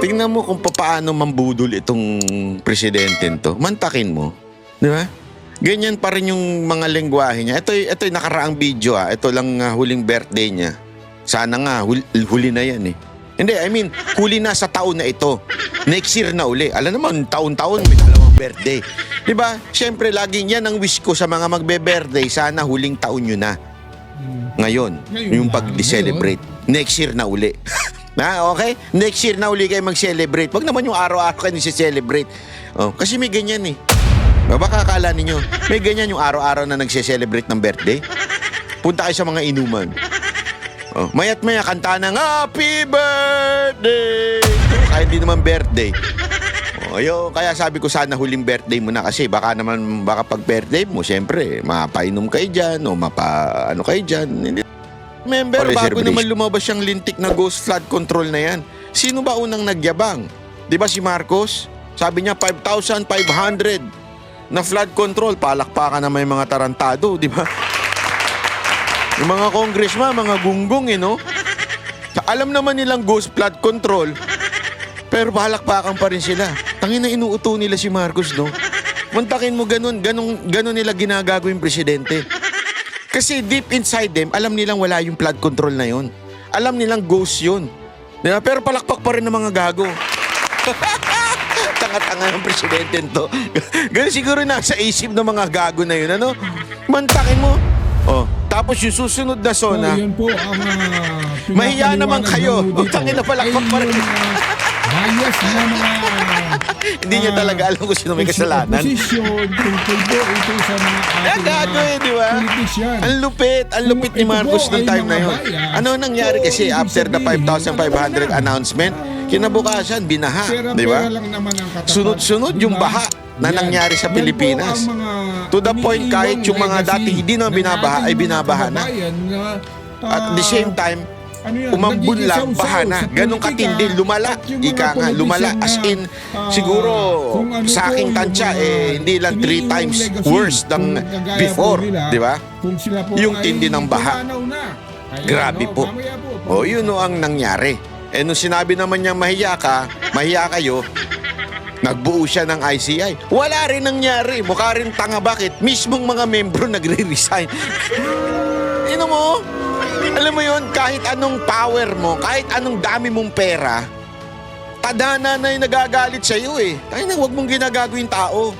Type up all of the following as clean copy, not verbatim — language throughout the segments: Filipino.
Tingnan mo kung paano mambudol itong presidente to. Mantakin mo. Di ba? Ganyan pa rin yung mga lengguwahe niya. Ito'y nakaraang video Ito lang huling birthday niya. Sana nga huli na yan eh. Hindi, I mean, huli na sa taon na ito. Next year na uli. Alam naman, taon-taon may dalawang birthday. Di ba? Siyempre, laging yan ang wish ko sa mga magbe-birthday. Sana huling taon nyo na. Ngayon yung pag-celebrate. Next year na uli. Okay? Next year na uli kayo mag-celebrate. Wag naman yung araw-araw kayo nisi-celebrate. Kasi may ganyan eh. Baka akala ninyo, may ganyan yung araw-araw na nagse-celebrate ng birthday. Punta kayo sa mga inuman. Mayat maya kanta ng Happy Birthday! Kahit hindi naman birthday. Kaya sabi ko sana huling birthday mo na kasi baka pag birthday mo, siyempre, mapainom kayo dyan o ano kayo dyan. Remember, bago naman lumabas siyang lintik na ghost flood control na yan, sino ba unang nagyabang? Di ba si Marcos? Sabi niya 5,500 na flood control. Palakpakan na may mga tarantado, di ba? Yung mga congressman, mga gunggong, no? Alam naman nilang ghost flood control, pero palakpakan pa rin sila. Tangina, inuuto nila si Marcos, no? Muntakin mo ganun nila ginagago yung presidente. Kasi deep inside them, alam nilang wala yung flood control na yun. Alam nilang ghost yun. Diba? Pero palakpak pa rin ng mga gago. Tanga-tanga ng presidente to. Ganun siguro nasa isip ng mga gago na yun, ano? Mantakin mo. Tapos yung susunod na zona, yun po ang mahiya naman kayo. Tangin na palakpak pa rin. Bias na mga hindi niya talaga alam kung sino may kasalanan. Opposition, tungkol po ito sa mga ating gago di ba? politician. Ang lupit ni Marcos ng time na yun. Ano nangyari kasi after the 5,500 announcement, kinabukasan, binaha. Di ba? Sunod-sunod yung baha na nangyari sa Pilipinas. To the point, kahit yung mga dati hindi na binabaha, ay binabaha na. At the same time, umambun lang, baha na. Ganun katindi, lumala. Ika nga, lumala. As in, siguro, sa aking tansya, hindi lang 3 times worse than before. Di ba? Yung tindi ng baha. Grabe po. Yun ang nangyari. Nung sinabi naman niyang mahiya kayo, nagbuo siya ng ICI. Wala rin nangyari. Mukha rin tanga. Bakit? Mismong mga membro nagre-resign. Mo? Alam mo yun, kahit anong power mo, kahit anong dami mong pera, tadhana na yung nagagalit sa iyo eh. Kaya huwag mong ginagago yung tao.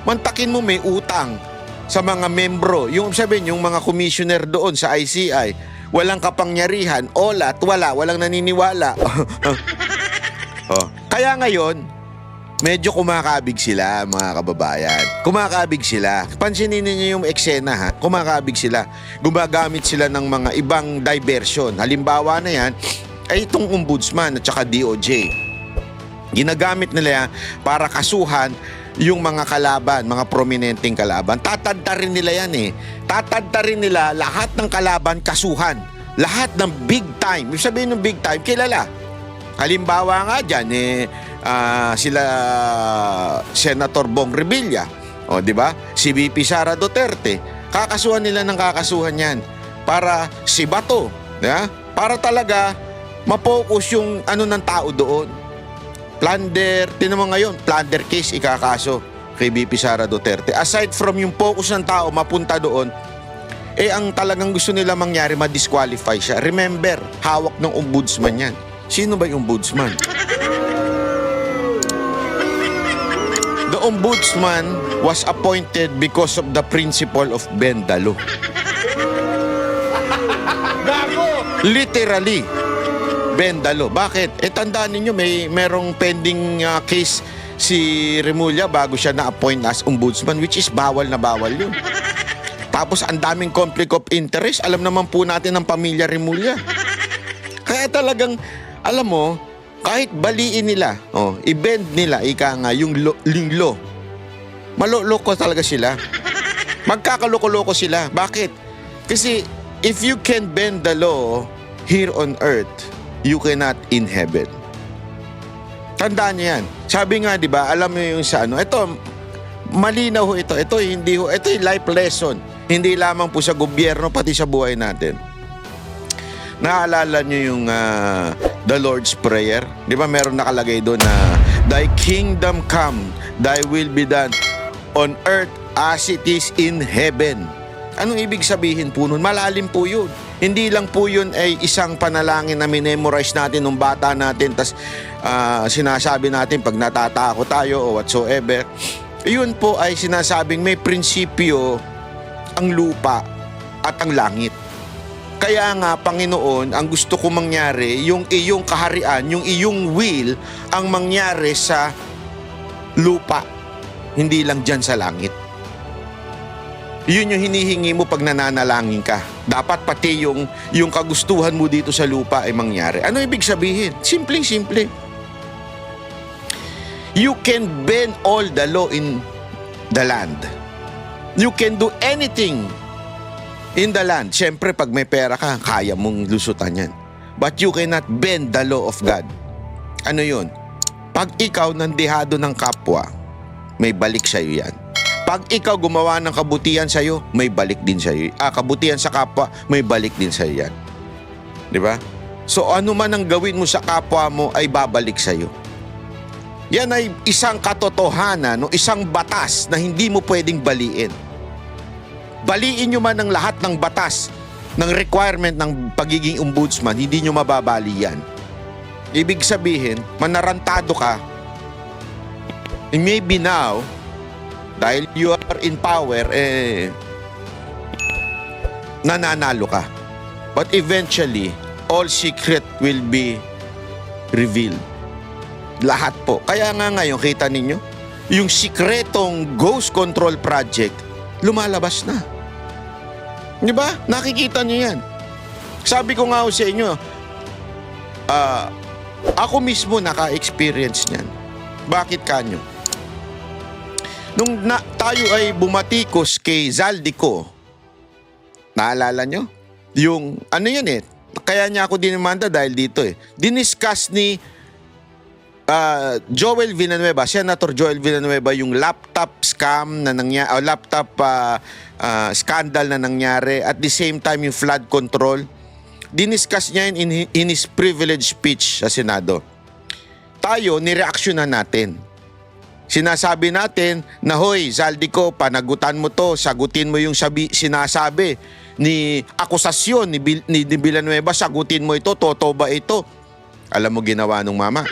Mantakin mo may utang sa mga membro. Yung sabihin, yung mga commissioner doon sa ICI, walang kapangyarihan, walang naniniwala. Kaya ngayon, medyo kumakabig sila, mga kababayan. Kumakabig sila. Pansinin niyo yung eksena, ha? Kumakabig sila. Gumagamit sila ng mga ibang diversion. Halimbawa na yan, ay itong ombudsman at saka DOJ. Ginagamit nila yan para kasuhan yung mga kalaban, mga prominenteng kalaban. Tatadta rin nila yan eh. Tatadta rin nila lahat ng kalaban kasuhan. Lahat ng big time. Yung sabihin ng big time, kilala. Halimbawa nga dyan, sila Senator Bong Revilla, di ba? Si VP Sara Duterte. Kakasuhan nila ng kakasuhan yan para si Bato, para talaga mapokus yung ng tao doon. Plunder, tinan mo ngayon, plunder case ikakaso kay VP Sara Duterte. Aside from yung focus ng tao mapunta doon, ang talagang gusto nila mangyari, ma-disqualify siya. Remember, hawak ng ombudsman yan. Sino ba yung ombudsman? The ombudsman was appointed because of the principle of Bendalo. Literally, Bendalo. Bakit? Tandaan ninyo, merong pending case si Remulla bago siya na-appoint as ombudsman, which is bawal na bawal yun. Tapos ang daming conflict of interest. Alam naman po natin ng pamilya Remulla. Kaya talagang, alam mo, kahit baliin nila, i-bend nila, yung law, maloloko talaga sila. Magkakaloko-loko sila. Bakit? Kasi if you can bend the law here on earth, you cannot in heaven. Tandaan niyo yan. Sabi nga, di ba, alam mo yung sa ito, malinaw ho ito. Ito yung life lesson. Hindi lamang po sa gobyerno, pati sa buhay natin. Naalala niyo yung the Lord's Prayer. Di ba meron nakalagay doon na Thy kingdom come, Thy will be done on earth as it is in heaven. Anong ibig sabihin po nun? Malalim po yun. Hindi lang po yun ay isang panalangin na minemorize natin nung bata natin tas sinasabi natin pag natatakot tayo o whatsoever. Yun po ay sinasabing may prinsipyo ang lupa at ang langit. Kaya nga, Panginoon, ang gusto ko mangyari, yung iyong kaharian, yung iyong will, ang mangyari sa lupa, hindi lang dyan sa langit. Yun yung hinihingi mo pag nananalangin ka. Dapat pati yung kagustuhan mo dito sa lupa ay mangyari. Ano ibig sabihin? Simple-simple. You can bend all the law in the land. You can do anything in the land. Siyempre, pag may pera ka, kaya mong lusutan yan. But you cannot bend the law of God. Ano yun? Pag ikaw nandihado ng kapwa, may balik sa'yo yan. Pag ikaw gumawa ng kabutihan sa'yo, may balik din sa'yo. Kabutihan sa kapwa, may balik din sa'yo yan. Di ba? So ano man ang gawin mo sa kapwa mo ay babalik sa'yo. Yan ay isang katotohanan, no? Isang batas na hindi mo pwedeng baliin. Baliin nyo man ang lahat ng batas, ng requirement ng pagiging ombudsman, hindi nyo mababali yan. Ibig sabihin, manarantado ka, and maybe now, dahil you are in power, nananalo ka. But eventually, all secret will be revealed. Lahat po. Kaya nga ngayon, kita ninyo, yung sikretong ghost control project, lumalabas na. Di ba? Nakikita nyo yan. Sabi ko nga sa inyo, ako mismo naka-experience niyan. Bakit kanyo? Nung tayo ay bumatikos kay Zaldico, naalala nyo? Yung, ano yan kaya niya ako dinimanda dahil dito Diniscuss ni Joel Villanueva, Senator Joel Villanueva, yung laptop scam na nangyari, laptop scandal na nangyari, at the same time yung flood control. Diniscuss niya in his privilege speech sa Senado. Tayo, nireaksyonan natin. Sinasabi natin na, hoy, Zaldico, panagutan mo to, sagutin mo yung sinasabi ni akusasyon ni Villanueva, sagutin mo ito, totoo ba ito? Alam mo ginawa nung mama?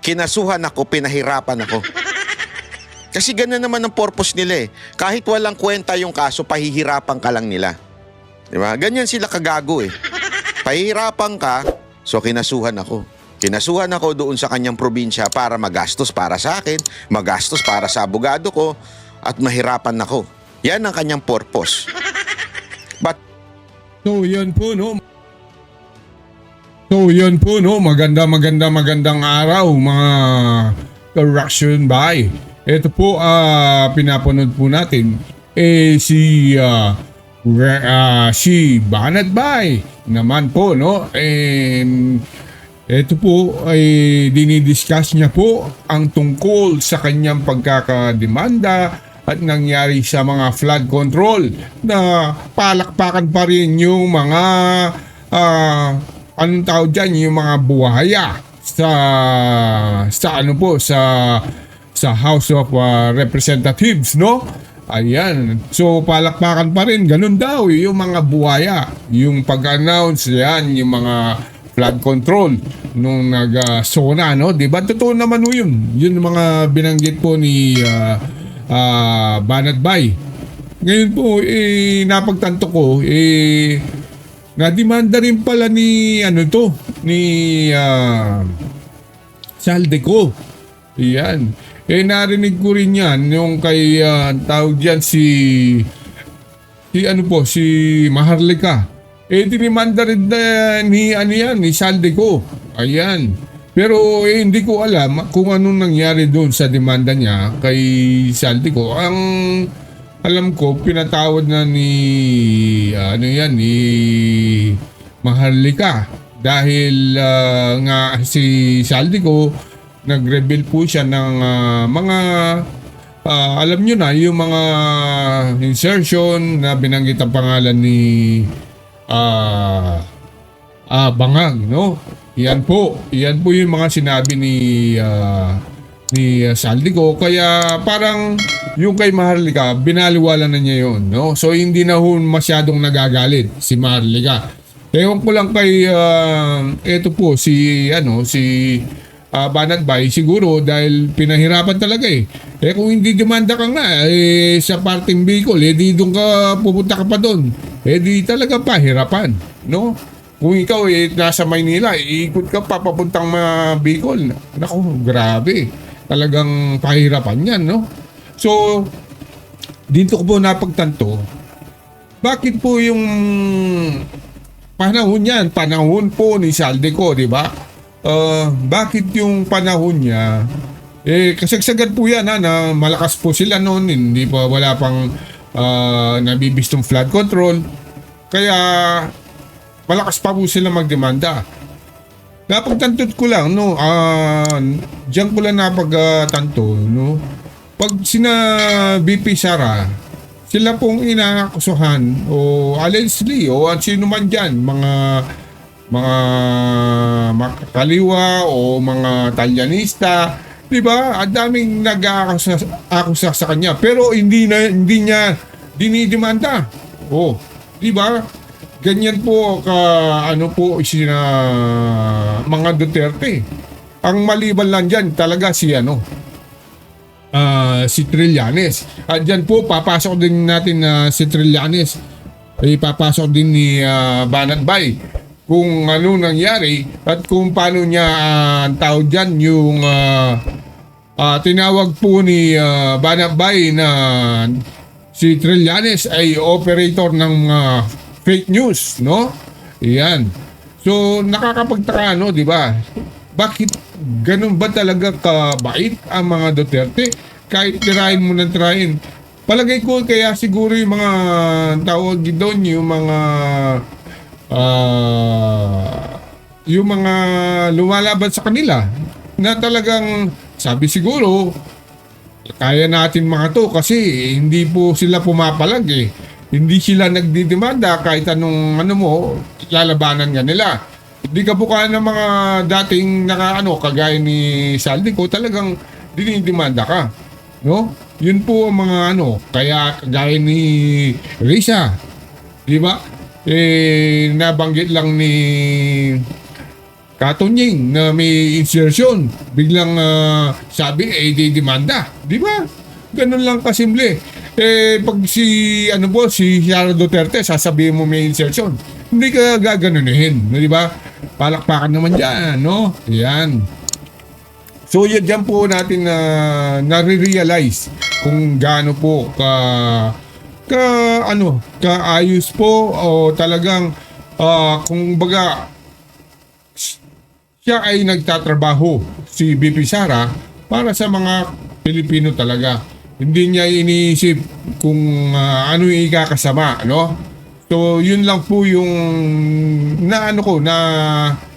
Kinasuhan ako, pinahirapan ako. Kasi ganun naman ang purpose nila Kahit walang kwenta yung kaso, pahihirapan ka lang nila. Diba? Ganyan sila kagago Pahihirapan ka, so kinasuhan ako. Kinasuhan ako doon sa kanyang probinsya para magastos para sa akin, magastos para sa abogado ko, at mahirapan ako. Yan ang kanyang purpose. But, So yan po no. Magandang araw mga correction by. Ito po pinapanood po natin si Banat Bay naman po no. Ito po ay dinidiscuss niya po ang tungkol sa kanyang pagkakademanda at nangyari sa mga flood control na palakpakan pa rin yung mga anong tawag dyan, yung mga buhaya sa House of Representatives, no? Ayan. So palakpakan pa rin, ganun daw yung mga buhaya, yung pag-announce yan, yung mga flood control nung nag-SONA, no? Diba? Totoo naman ho yun. Yun yung mga binanggit po ni Banat Bay. Ngayon po, napagtanto ko, nadimanda rin pala ni Zaldico. Yan. Narinig ko rin yan yung kay tawag dyan si Maharlika. Dinimanda rin ni Zaldico. Ayan. Pero hindi ko alam kung anong nangyari doon sa demanda niya kay Zaldico. Ang alam ko, pinatawad na ni Maharlika dahil nga si Zaldico nag-reveal po siya ng mga alam nyo na yung mga insertion na binanggit ang pangalan ni bangag, no? Yan po yung mga sinabi ni Saldico, kaya parang yung kay Maharlika binaliwala na niya yon, no? So hindi na ho masyadong nagagalit si Maharlika. Ewan ko lang kay eto po si Banat Bay, siguro dahil pinahirapan talaga eh. Kung hindi demanda ka nga sa parting Bicol, di doon ka pupunta ka pa doon. Di talaga pahirapan, no? Kung ikaw nasa Maynila, iikot ka pa papuntang Bicol. Naku, grabe. Talagang pahirapan yan, no? So, dito ko po napagtanto, bakit po yung panahon po ni Saldico, di ba? Bakit yung panahon niya, kasagsagan po yan na malakas po sila noon, hindi pa wala pang nabibistong flood control, kaya malakas pa po sila magdemanda. Napagtantot ko lang, no, diyan ko lang napagtanto, no, pag sina BP Sara, sila pong inaakusahan o allegedly o sino man dyan, mga kaliwa o mga talyanista, di ba? Ang daming nag-aakusa sa kanya, pero hindi niya dinidemanda. Oh, di ba? Ganyan po sina mga Duterte. Ang maliban lang diyan talaga si Trillanes. At dyan po papasok din natin si Trillanes. Papasok din ni Banat Bay kung ano nangyari at kung paano niya ang tawag dyan yung tinawag po ni Banat Bay na si Trillanes ay operator ng fake news, no? Iyan. So nakakapagtaka, no, di ba? Bakit ganun ba talaga kabait ang mga Duterte? Kahit tirahin mo ng tirahin. Palagay ko kaya siguro yung mga tawag doon, yung mga lumalaban sa kanila na talagang sabi siguro kaya natin mga to kasi hindi po sila pumapalag eh. Hindi sila nagdidemanda kahit anong lalabanan nga nila. Hindi ka buka ng mga dating kagaya ni Saldico, talagang dinidemanda ka, no? Yun po ang mga kaya kagaya ni Risa, di ba? Nabanggit lang ni Katunying na may insertion, biglang sabi didemanda, di ba? Ganun lang kasimple. Pag si Sara Duterte, sasabihin mo may insertion, hindi ka gaganunin, di ba? Palakpakan naman dyan, no? Yan. So, yan po natin nare-realize kung gaano po kaayos po o talagang kung baga siya ay nagtatrabaho si BP Sara para sa mga Pilipino talaga. Hindi niya iniisip kung ano yung ikakasama, no? So, yun lang po yung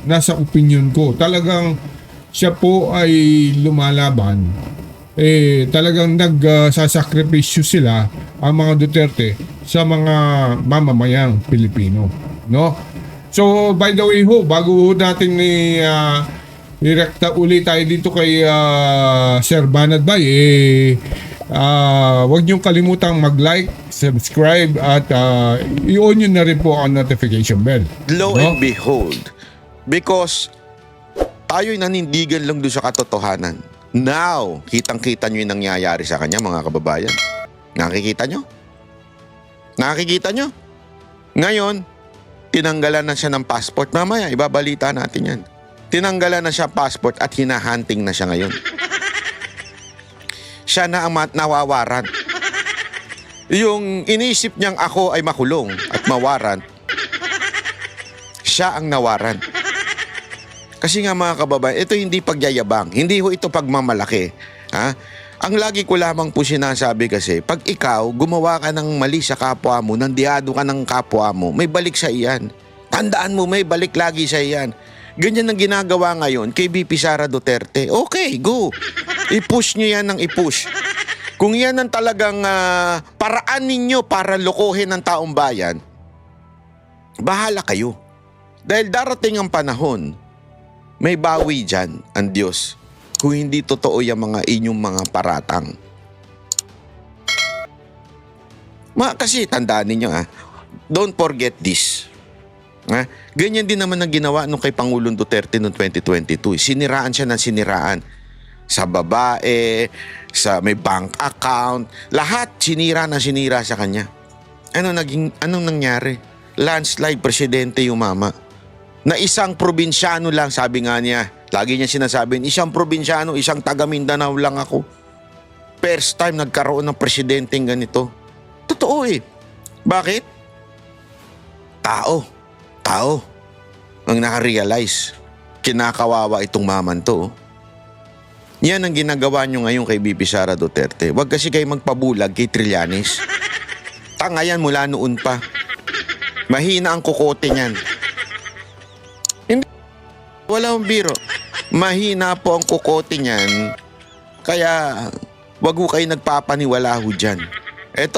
nasa opinion ko. Talagang siya po ay lumalaban. Talagang nagsasakripisyo sila ang mga Duterte sa mga mamamayang Pilipino, no? So, by the way bago natin direkta uli tayo dito kay Sir Banat Bay, huwag niyong kalimutang mag-like, subscribe at i-on nyo na rin po ang notification bell. Lo and behold, because tayo'y nanindigan lang doon sa katotohanan. Now, kitang-kita nyo yung nangyayari sa kanya, mga kababayan. Nakikita nyo? Nakikita nyo? Ngayon, tinanggalan na siya ng passport. Mamaya, ibabalita natin yan. Tinanggalan na siya passport at hinahunting na siya ngayon. Siya na ang nawawaran. Yung inisip niyang ako ay makulong at mawaran, siya ang nawaran. Kasi nga mga kababayan, ito hindi pagyayabang, hindi ho ito pagmamalaki. Ha? Ang lagi ko lamang po sinasabi kasi, pag ikaw gumawa ka ng mali sa kapwa mo, nandiado ka ng kapwa mo, may balik sa iyan. Tandaan mo, may balik lagi sa iyan. Ganyan ang ginagawa ngayon kay BP Sara Duterte. Okay, go. I-push nyo yan ng i-push. Kung yan ang talagang paraan ninyo para lokohin ng taong bayan, bahala kayo. Dahil darating ang panahon, may bawi dyan ang Diyos kung hindi totoo yung mga inyong mga paratang. Kasi tandaan ninyo don't forget this. Ganyan din naman ang ginawa nung kay Pangulong Duterte noong 2022. Siniraan siya ng siniraan. Sa babae, sa may bank account, lahat sinira sa kanya. Anong nangyari? Landslide, presidente yung mama. Na isang probinsyano lang, sabi nga niya, lagi niya sinasabi, isang probinsyano, isang taga Mindanao lang ako. First time nagkaroon ng presidenteng ganito. Totoo Bakit? Tao ang nakarealize. Kinakawawa itong maman to. Yan ang ginagawa nyo ngayon kay BP Sara Duterte. Huwag kasi kayo magpabulag kay Trillanes. Tanga yan mula noon pa. Mahina ang kukote niyan. Wala akong biro. Mahina po ang kukote niyan. Kaya wag ho kayo nagpapaniwala ho dyan. Eto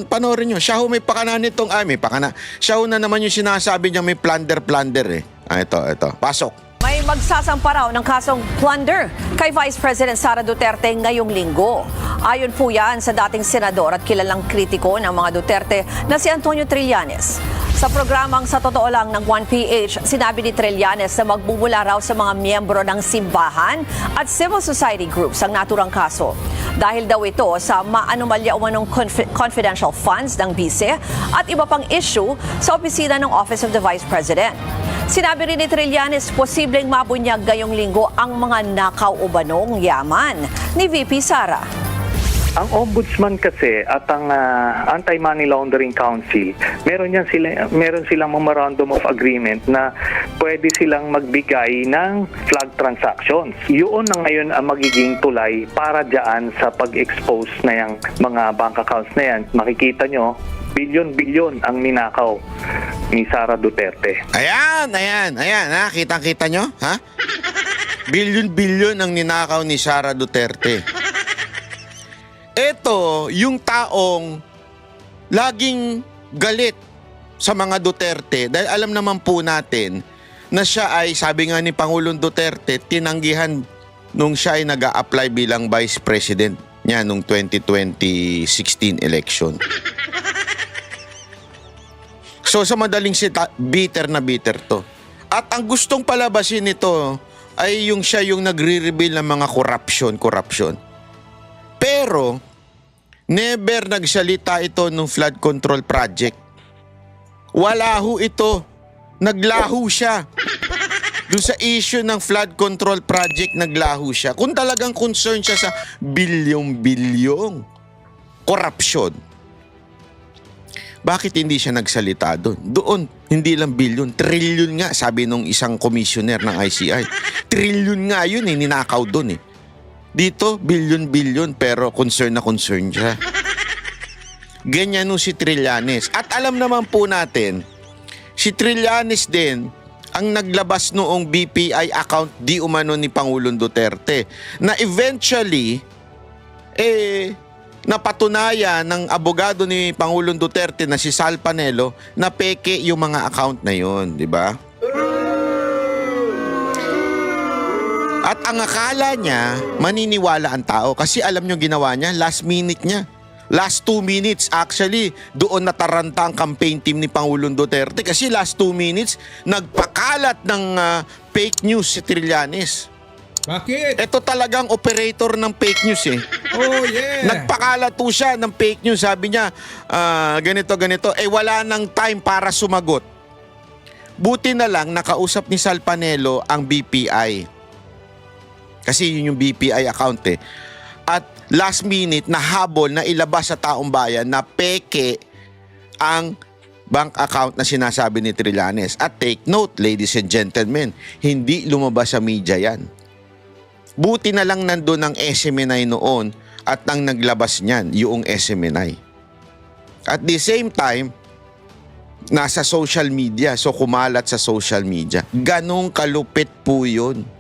panoorin nyo. Siya ho may pakana nitong, may pakana. Siya ho na naman yung sinasabi niya may plunder Ito. Pasok. May magsasampa raw ng kasong plunder kay Vice President Sara Duterte ngayong linggo. Ayon po yan sa dating senador at kilalang kritiko ng mga Duterte na si Antonio Trillanes. Sa programang Sa Totoo Lang ng 1PH, sinabi ni Trillanes na magbubula raw sa mga miyembro ng simbahan at civil society groups ang naturang kaso. Dahil daw ito sa maanomalya umanong confidential funds ng bise at iba pang issue sa opisina ng Office of the Vice President. Sinabi rin ni Trillanes, posibleng mabunyag ngayong linggo ang mga nakaw o banong yaman ni VP Sara. Ang Ombudsman kasi at ang Anti-Money Laundering Council, meron silang Memorandum of Agreement na pwede silang magbigay ng flag transactions. Yun na ngayon ang magiging tulay para dyan sa pag-expose na yung mga bank accounts na yan. Makikita nyo, bilyon-bilyon ang ninakaw ni Sara Duterte. Ayan, kitang-kita nyo, Bilyon-bilyon ang ninakaw ni Sara Duterte. Ito, yung taong laging galit sa mga Duterte dahil alam naman po natin na siya ay, sabi nga ni Pangulong Duterte, tinanggihan nung siya ay nag-a-apply bilang Vice President niya nung 2016 election. So sa madaling bitter na bitter to. At ang gustong palabasin nito ay siya yung nagre-reveal ng mga corruption. Pero never nagsalita ito nung flood control project. Wala ho ito. Naglaho siya. Doon sa issue ng flood control project, naglaho siya. Kung talagang concern siya sa bilyong-bilyong corruption, bakit hindi siya nagsalita doon? Doon, hindi lang bilyon, trilyon nga, sabi nung isang commissioner ng ICI. Trilyon nga yun ninakaw doon Dito, bilyon-bilyon pero concern na concern siya. Ganyan nung si Trillanes. At alam naman po natin, si Trillanes din ang naglabas noong BPI account di umano ni Pangulong Duterte na eventually, napatunayan ng abogado ni Pangulong Duterte na si Sal Panelo na peke yung mga account na yun, di ba? At ang akala niya, maniniwala ang tao kasi alam nyo ginawa niya, last minute niya. Last 2 minutes actually, doon nataranta ang campaign team ni Pangulong Duterte kasi last 2 minutes, nagpakalat ng fake news si Trillanes. Bakit? Ito talagang operator ng fake news Oh, yeah. Nagpakalat po siya ng fake news. Sabi niya, ganito. Wala nang time para sumagot. Buti na lang nakausap ni Sal Panelo ang BPI. Kasi yun yung BPI account At last minute, nahabol na ilabas sa taong bayan na peke ang bank account na sinasabi ni Trillanes. At take note, ladies and gentlemen, hindi lumabas sa media yan. Buti na lang nandun ang SMNI noon at ang naglabas niyan, yung SMNI. At the same time, nasa social media, so kumalat sa social media. Ganong kalupit po yun.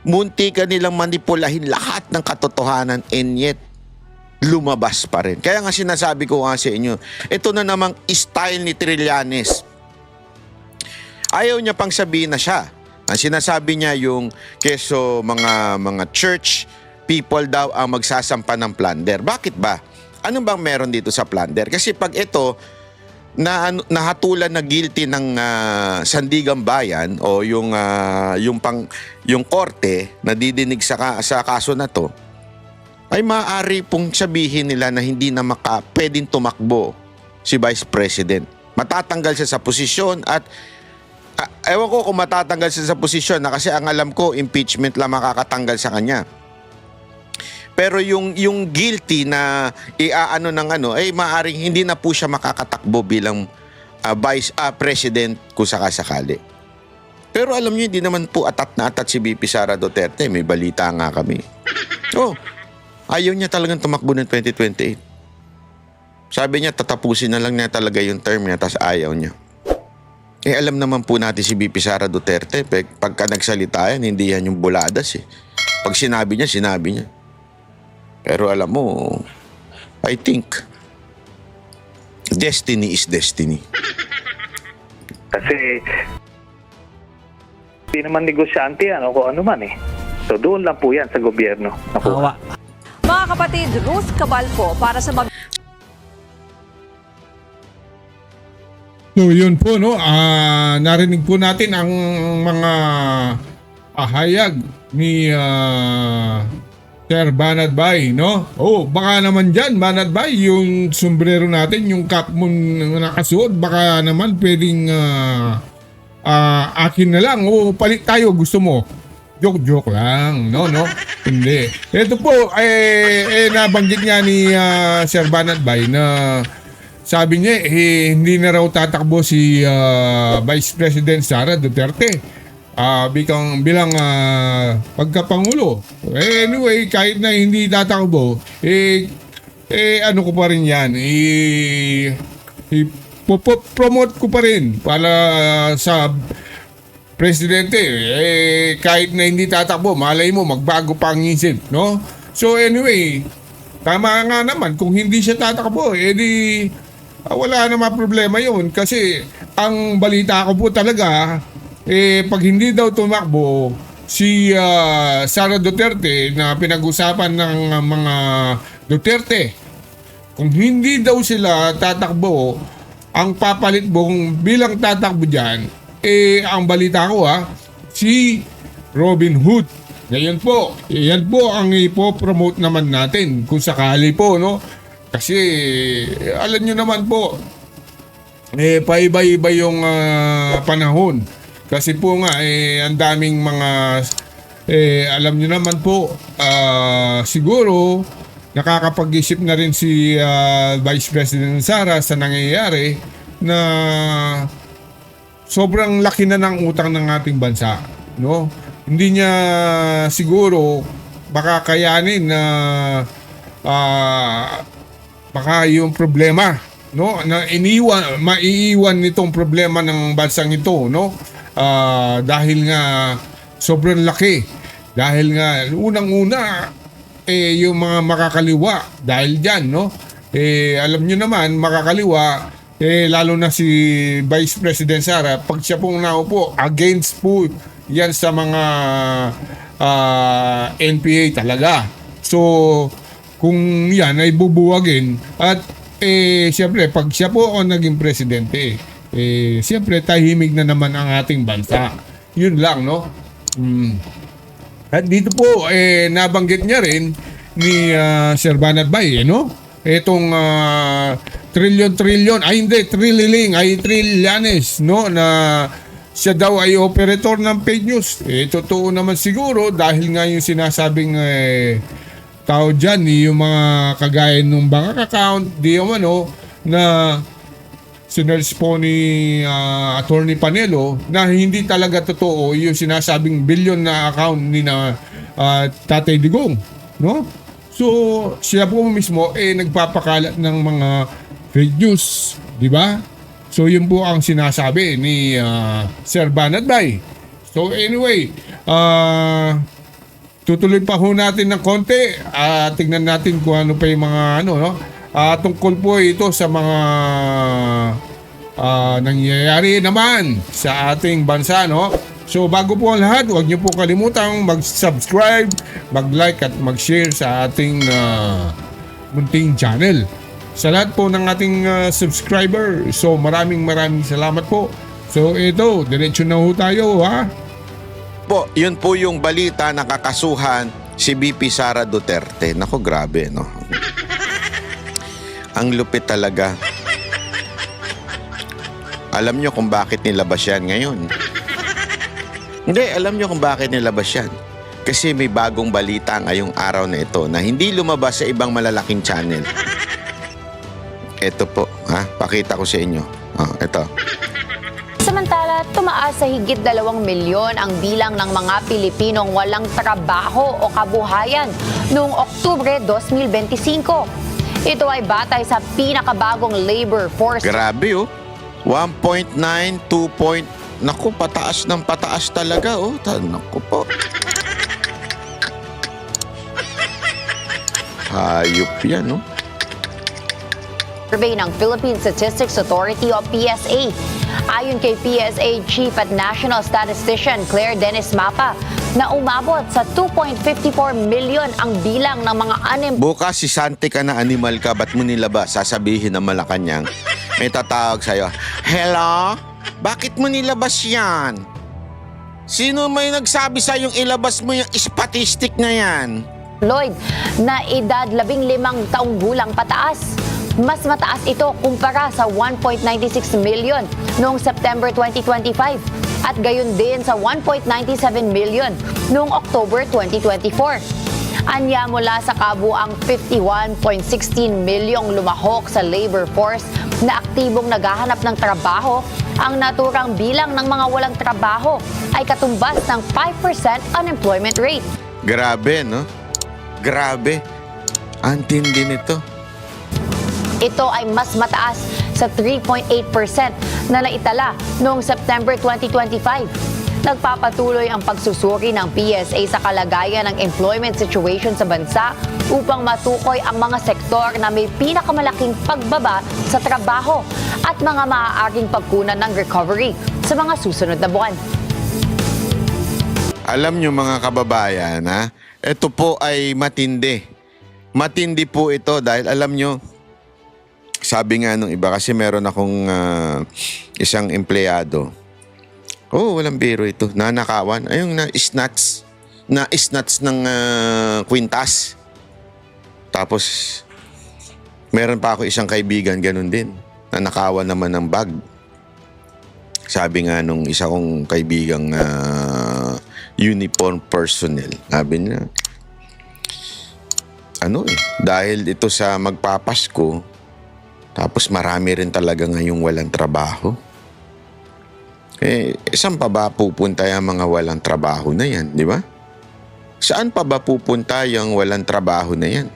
Munti ka nilang manipulahin lahat ng katotohanan and yet lumabas pa rin. Kaya nga sinasabi ko nga sa inyo, ito na namang style ni Trillanes. Ayaw niya pang sabihin na siya. Ang sinasabi niya yung keso mga church people daw ang magsasampa ng plunder. Bakit ba? Ano bang meron dito sa plunder? Kasi pag ito nahatulan na guilty ng Sandigang Bayan o yung korte na didinig sa kaso na to, ay maaari pong sabihin nila na hindi na pwedeng tumakbo si Vice President. Matatanggal siya sa posisyon at ewan ko kung matatanggal siya sa posisyon na kasi ang alam ko impeachment lang makakatanggal sa kanya. Pero yung guilty na iaano ng ay maaring hindi na po siya makakatakbo bilang Vice President kung sakasakali. Pero alam niyo, hindi naman po atat na atat si VP Sara Duterte. May balita nga kami. Ayaw niya talagang tumakbo ng 2028. Sabi niya, tatapusin na lang niya talaga yung term niya, tas ayaw niya. Alam naman po natin si VP Sara Duterte, pagka nagsalita yan, hindi yan yung buladas eh. Pag sinabi niya, sinabi niya. Pero alam mo, I think, destiny is destiny. Kasi, hindi naman negosyante yan o kung ano man eh. So doon lang po yan sa gobyerno. Hawa. Mga kapatid, Ruth Cabalco para sa So yun po, no, narinig po natin ang mga pahayag ni Sir Banat Bay, no? Baka naman dyan, Banat Bay, yung sombrero natin, yung cap mo na nakasuot, baka naman pwedeng akin na lang. Palit tayo, gusto mo. Joke lang, no? Hindi. Ito po, nabanggit nga ni Sir Banat Bay na sabi niya, hindi na raw tatakbo si Vice President Sara Duterte bilang pagkapangulo. Anyway, kahit na hindi tatakbo, ano ko pa rin yan, promote ko pa rin para sa presidente. Kahit na hindi tatakbo, malay mo, magbago pa ang isip, no? So anyway, tama nga naman, kung hindi siya tatakbo, wala naman problema yun kasi ang balita ko po talaga pag hindi daw tumakbo si Sara Duterte na pinag-usapan ng mga Duterte, kung hindi daw sila tatakbo, ang papalit bong bilang tatakbo dyan ang balita ko si Robin Hood. Ngayon po, yan po ang ipopromote naman natin kung sakali po, no? Kasi alam nyo naman po, paiba-iba yung panahon. Kasi po nga, ang daming mga, alam nyo naman po, siguro, nakakapag-isip na rin si Vice President Sara sa nangyayari na sobrang laki na ng utang ng ating bansa, no? Hindi niya siguro baka kayanin na baka yung problema, no, na maiiwan nitong problema ng bansang ito, no, dahil nga sobrang laki, dahil nga unang-una yung mga makakaliwa dahil diyan, no, alam niyo naman makakaliwa, lalo na si Vice President Sara, pag siya pong naupo, against po yan sa mga NPA talaga. So kung yan ay bubuwagin at siyempre pag siya po ang naging presidente, siyempre tahimik na naman ang ating bansa. Yun lang, no? At dito po nabanggit niya rin ni Sir Banat Bay, no? Itong trillion, ay hindi, trillianes, no? Na siya daw ay operator ng fake news. Totoo naman siguro dahil nga yung sinasabing tao dyan, yung mga kagaya ng bank account, di yung na sinerge po ni Attorney Panelo na hindi talaga totoo yung sinasabing billion na account ni Tatay Digong, no? So, siya po mismo nagpapakalat ng mga fake news, di ba? So, yun po ang sinasabi ni Sir Banat Bay. So, anyway, tutuloy pa ho natin ng konti. Tingnan natin kung ano pa yung mga tungkol po ito sa mga nangyayari naman sa ating bansa, no? So bago po ang lahat, huwag niyo po kalimutang mag-subscribe, mag-like at mag-share sa ating munting channel. Sa lahat po ng ating subscriber, so maraming salamat po. So ito, diretso na ho tayo, ha? Po, yun po yung balita na kakasuhan si BP Sara Duterte. Nako, grabe, no? Ang lupit talaga. Alam nyo kung bakit nilabas yan ngayon? Hindi, alam nyo kung bakit nilabas yan. Kasi may bagong balita ngayong araw na ito na hindi lumabas sa ibang malalaking channel. Ito po, ha? Pakita ko sa inyo. Ito. Samantala, tumaas sa higit 2 milyon ang bilang ng mga Pilipinong walang trabaho o kabuhayan noong Oktubre 2025. Ito ay batay sa pinakabagong labor force. Grabe, oh. 1.9, 2. Naku, pataas ng pataas talaga, oh. Naku po. Hayop yan, no? Survey ng Philippine Statistics Authority o PSA. Ayon kay PSA Chief at National Statistician Claire Dennis Mapa, na umabot sa 2.54 million ang bilang ng mga Bukas si Santi ka na animal ka, ba't mo nilabas? Sasabihin ng Malacanang. May tatawag sa'yo, hello? Bakit mo nilabas yan? Sino may nagsabi sa'yong ilabas mo yung statistic na yan? Lloyd na edad 15 taong gulang pataas. Mas mataas ito kumpara sa 1.96 million noong September 2025 at gayon din sa 1.97 million noong October 2024. Anya mula sa kabuang 51.16 milyong lumahok sa labor force na aktibong naghahanap ng trabaho, ang naturang bilang ng mga walang trabaho ay katumbas ng 5% unemployment rate. Grabe, no? Grabe. Ang tindi nito. Ito ay mas mataas sa 3.8% na naitala noong September 2025. Nagpapatuloy ang pagsusuri ng PSA sa kalagayan ng employment situation sa bansa upang matukoy ang mga sektor na may pinakamalaking pagbaba sa trabaho at mga maaaring pagkunan ng recovery sa mga susunod na buwan. Alam nyo mga kababayan, ha? Ito po ay matindi. Matindi po ito dahil alam nyo, sabi nga nung iba, kasi meron akong isang empleyado. Walang biro ito. Nanakawan. Ayun, na-snatch ng kwintas. Tapos, meron pa ako isang kaibigan, ganun din. Nanakawan naman ng bag. Sabi nga nung isa kong kaibigang uniform personnel, sabi niya, dahil ito sa magpapasko, tapos marami rin talaga ngayong walang trabaho. Saan pa ba pupunta yung mga walang trabaho na yan, di ba? Saan pa ba pupunta yung walang trabaho na yan?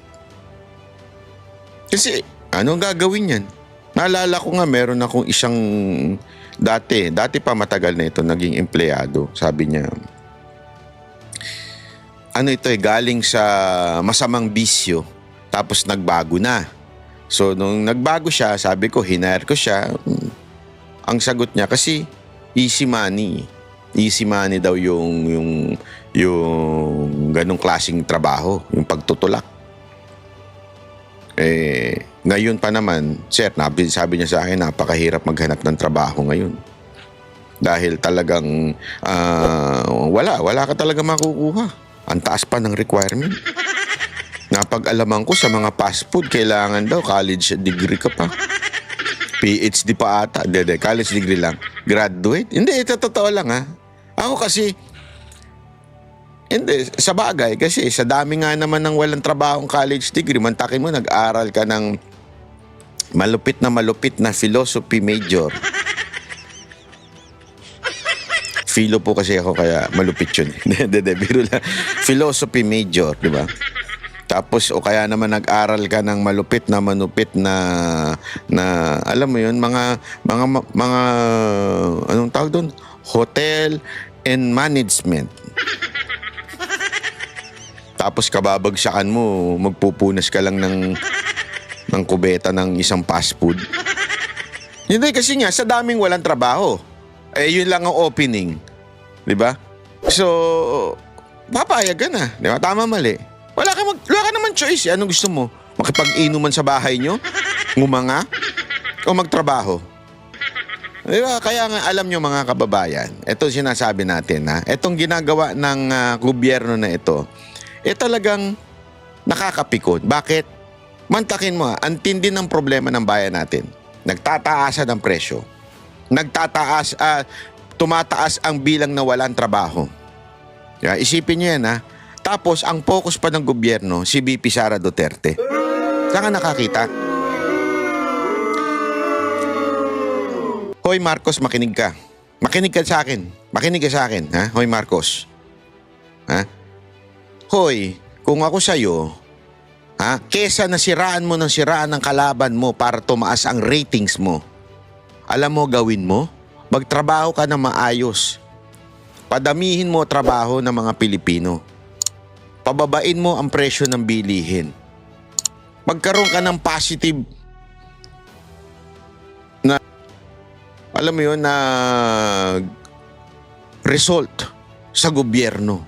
Kasi, anong gagawin yan? Naalala ko nga, meron akong isang dati pa matagal na ito, naging empleyado. Sabi niya, galing sa masamang bisyo, tapos nagbago na. So, nung nagbago siya, sabi ko, hinire ko siya. Ang sagot niya, kasi easy money. Easy money daw yung ganong klaseng trabaho, yung pagtutulak. Ngayon pa naman, sir, sabi niya sa akin, napakahirap maghanap ng trabaho ngayon. Dahil talagang wala ka talaga makukuha. Ang taas pa ng requirement. Napag-alaman ko sa mga fast food, kailangan daw college degree ka pa. PhD pa ata. Hindi, college degree lang. Graduate? Hindi, ito totoo lang, ha. Ako kasi, hindi, sa bagay, kasi sa dami nga naman ng walang trabahong college degree, mantakin mo, nag-aral ka ng malupit na philosophy major. Philo po kasi ako, kaya malupit yun. Hindi, biro lang. Philosophy major, di ba? Tapos, o kaya naman nag-aral ka ng malupit na alam mo yun, mga anong tawag doon? Hotel and management. Tapos kababagsakan mo, magpupunas ka lang ng kubeta ng isang fast food. Hindi kasi nga sa daming walang trabaho. Yun lang ang opening. 'Di ba? So papayag ka na, 'di ba? Tama mali. Wala ka naman choice. Anong gusto mo? Makipag-inuman sa bahay nyo? Ngumanga? O magtrabaho? 'Di ba? Kaya nga alam nyo mga kababayan, ito sinasabi natin, ha? Itong ginagawa ng gobyerno na ito, talagang nakakapikon. Bakit? Mantakin mo, ang tindi ng problema ng bayan natin. Nagtataasan ang presyo. Tumataas ang bilang na walang trabaho. Yeah, isipin nyo yan, ha? Tapos, ang focus pa ng gobyerno, si VP Sara Duterte. Saan ka nakakita? Hoy Marcos, makinig ka. Makinig ka sa akin. Makinig ka sa akin, ha? Hoy Marcos. Ha? Hoy, kung ako sa'yo, kesa nasiraan mo ng siraan ng kalaban mo para tumaas ang ratings mo, alam mo gawin mo? Magtrabaho ka na maayos. Padamihin mo trabaho ng mga Pilipino. Pababain mo ang presyo ng bilihin. Magkaroon ka ng positive na, alam mo yun, na result sa gobyerno.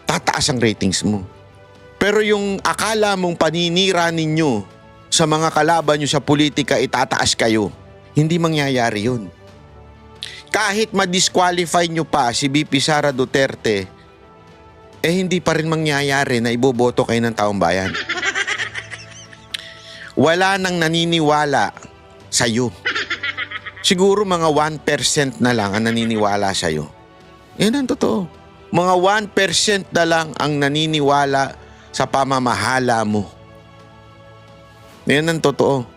Tataas ang ratings mo. Pero yung akala mong paninira ninyo sa mga kalaban nyo sa politika, itataas kayo. Hindi mangyayari yun. Kahit ma-disqualify nyo pa si VP Sara Duterte, hindi pa rin mangyayari na iboboto kayo ng taong bayan. Wala nang naniniwala sa'yo. Siguro mga 1% na lang ang naniniwala sa'yo. Yan ang totoo. Mga 1% na lang ang naniniwala sa pamamahala mo. Yan ang totoo.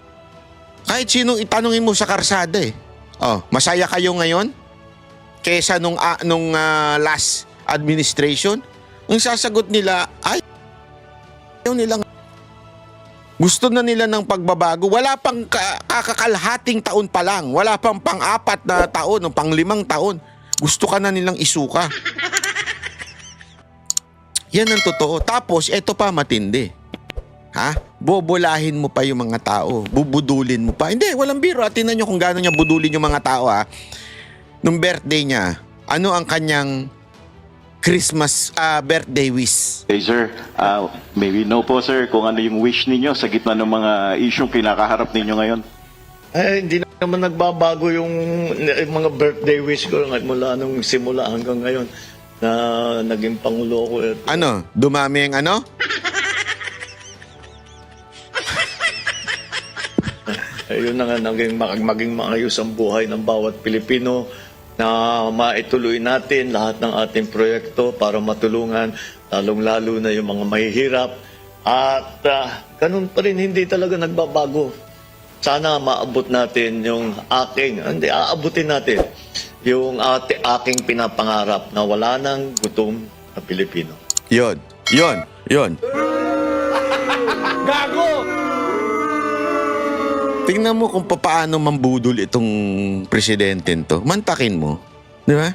Kahit sinong itanungin mo sa karsada masaya kayo ngayon? Kesa nung last administration? Ang sasagot nila ay gusto na nila ng pagbabago. Wala pang kakakalhating taon pa lang. Wala pang pang-4 na taon o pang-5 taon. Gusto ka na nilang isuka. Yan ang totoo. Tapos, eto pa matindi. Bobolahin mo pa yung mga tao. Bubudulin mo pa. Hindi, walang biro. Tingnan nyo kung gaano niya budulin yung mga tao, Nung birthday niya, ano ang kanyang Christmas birthday wish? Hey sir, maybe no po sir kung ano yung wish ninyo sa gitna ng mga isyong kinakaharap ninyo ngayon. Hindi naman nagbabago yung mga birthday wish ko mula nung simula hanggang ngayon na naging pangulo ko. Ano? Dumami ang ano? Ayun na nga, maging maayos ang buhay ng bawat Pilipino, na maituloy natin lahat ng ating proyekto para matulungan lalong-lalo na yung mga mahihirap. At ganun pa rin, hindi talaga nagbabago. Sana maabot natin yung aabutin natin yung aking pinapangarap na wala nang gutom na Pilipino. Yun. Gago! Tingnan mo kung paano mambudol itong presidente to. Mantakin mo. Di ba?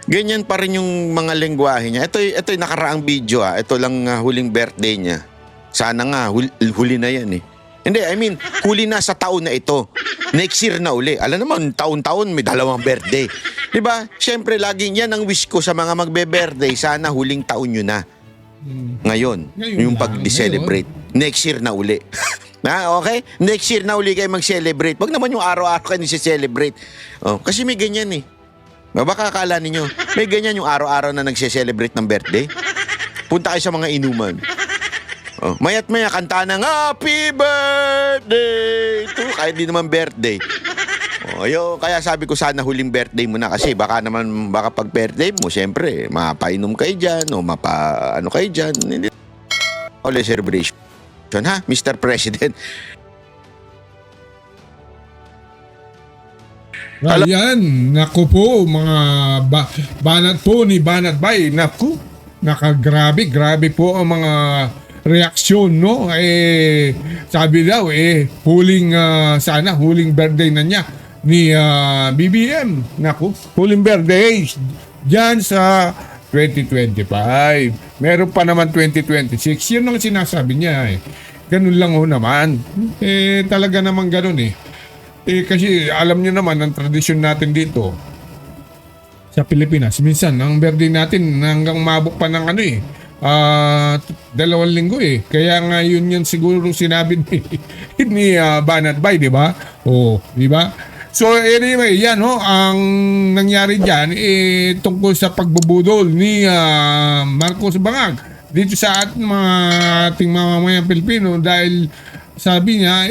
Ganyan pa rin yung mga lengguwahe niya. Ito yung nakaraang video. Ito lang huling birthday niya. Sana nga, huli na yan . Hindi, I mean, huli na sa taon na ito. Next year na uli. Alam naman, taon-taon may 2 birthday. Di ba? Siyempre, laging yan ang wish ko sa mga magbe-birthday. Sana huling taon nyo na. Ngayon yung pag-celebrate. Next year na uli. Okay? Next year na uli kayo mag-celebrate. Wag naman yung araw-araw kayo nag-celebrate. Kasi may ganyan . Baka akala ninyo, may ganyan yung araw-araw na nag-celebrate ng birthday. Punta kayo sa mga inuman. Mayat maya kanta ng Happy Birthday to, kahit di naman birthday. Kaya sabi ko sana huling birthday mo na, kasi baka pag birthday mo, siyempre, mapainom kayo dyan o ano kayo dyan. Hindi. Celebration. Mr. President. Ayan, naku po, mga banat po ni Banat Bay. Naku, grabe po ang mga reaksyon, no? Sabi daw, huling birthday na niya ni BBM. Naku, huling birthday dyan sa 2025. Meron pa naman 2026. Yun ang sinasabi niya . Ganun lang naman. Talaga naman ganun . Kasi alam nyo naman, ang tradisyon natin dito sa Pilipinas, minsan, ang birthday natin hanggang mabot pa ng 2 linggo eh. Kaya nga yun siguro sinabi ni Banat Bay, di ba? Di ba? So anyway, yan ang nangyari dyan tungkol sa pagbubudol ni Marcos Bangag dito sa ating mamamayang Pilipino dahil sabi niya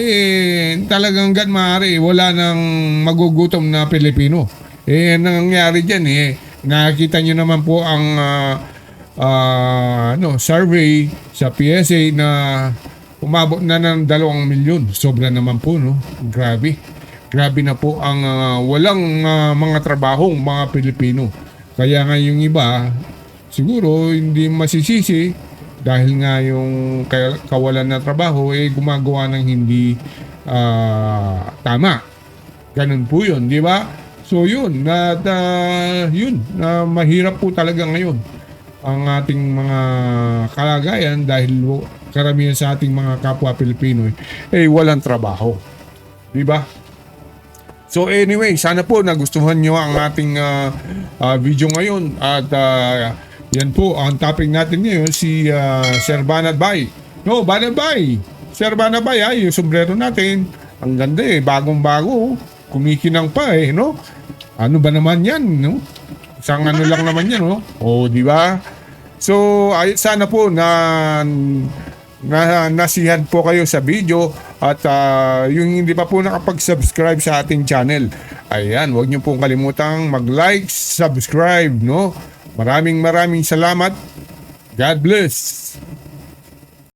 talagang gan maaari wala nang magugutom na Pilipino. Nangyari dyan nakikita nyo naman po ang survey sa PSA na umabot na ng 2 milyon. Sobra naman po, no? Grabe na po ang walang mga trabahong mga Pilipino. Kaya nga yung iba, siguro hindi masisisi dahil nga yung kawalan na trabaho gumagawa ng hindi tama. Ganun po yun, di ba? So yun, mahirap po talaga ngayon ang ating mga kalagayan dahil karamihan sa ating mga kapwa Pilipino walang trabaho. Di ba? So anyway, sana po nagustuhan nyo ang ating video ngayon at yan po, ang topic natin ngayon si Sir Banat Bay. No, Banat Bay. Sir Banat Bay, yung sombrero natin. Ang ganda bagong-bago. Kumikinang pa no? Ano ba naman yan, no? Isang lang naman yan, no? Di ba? So, sana po nasihan po kayo sa video at yung hindi pa po nakapag-subscribe sa ating channel. Ayan, huwag niyo pong kalimutang mag-like, subscribe, no? Maraming salamat. God bless.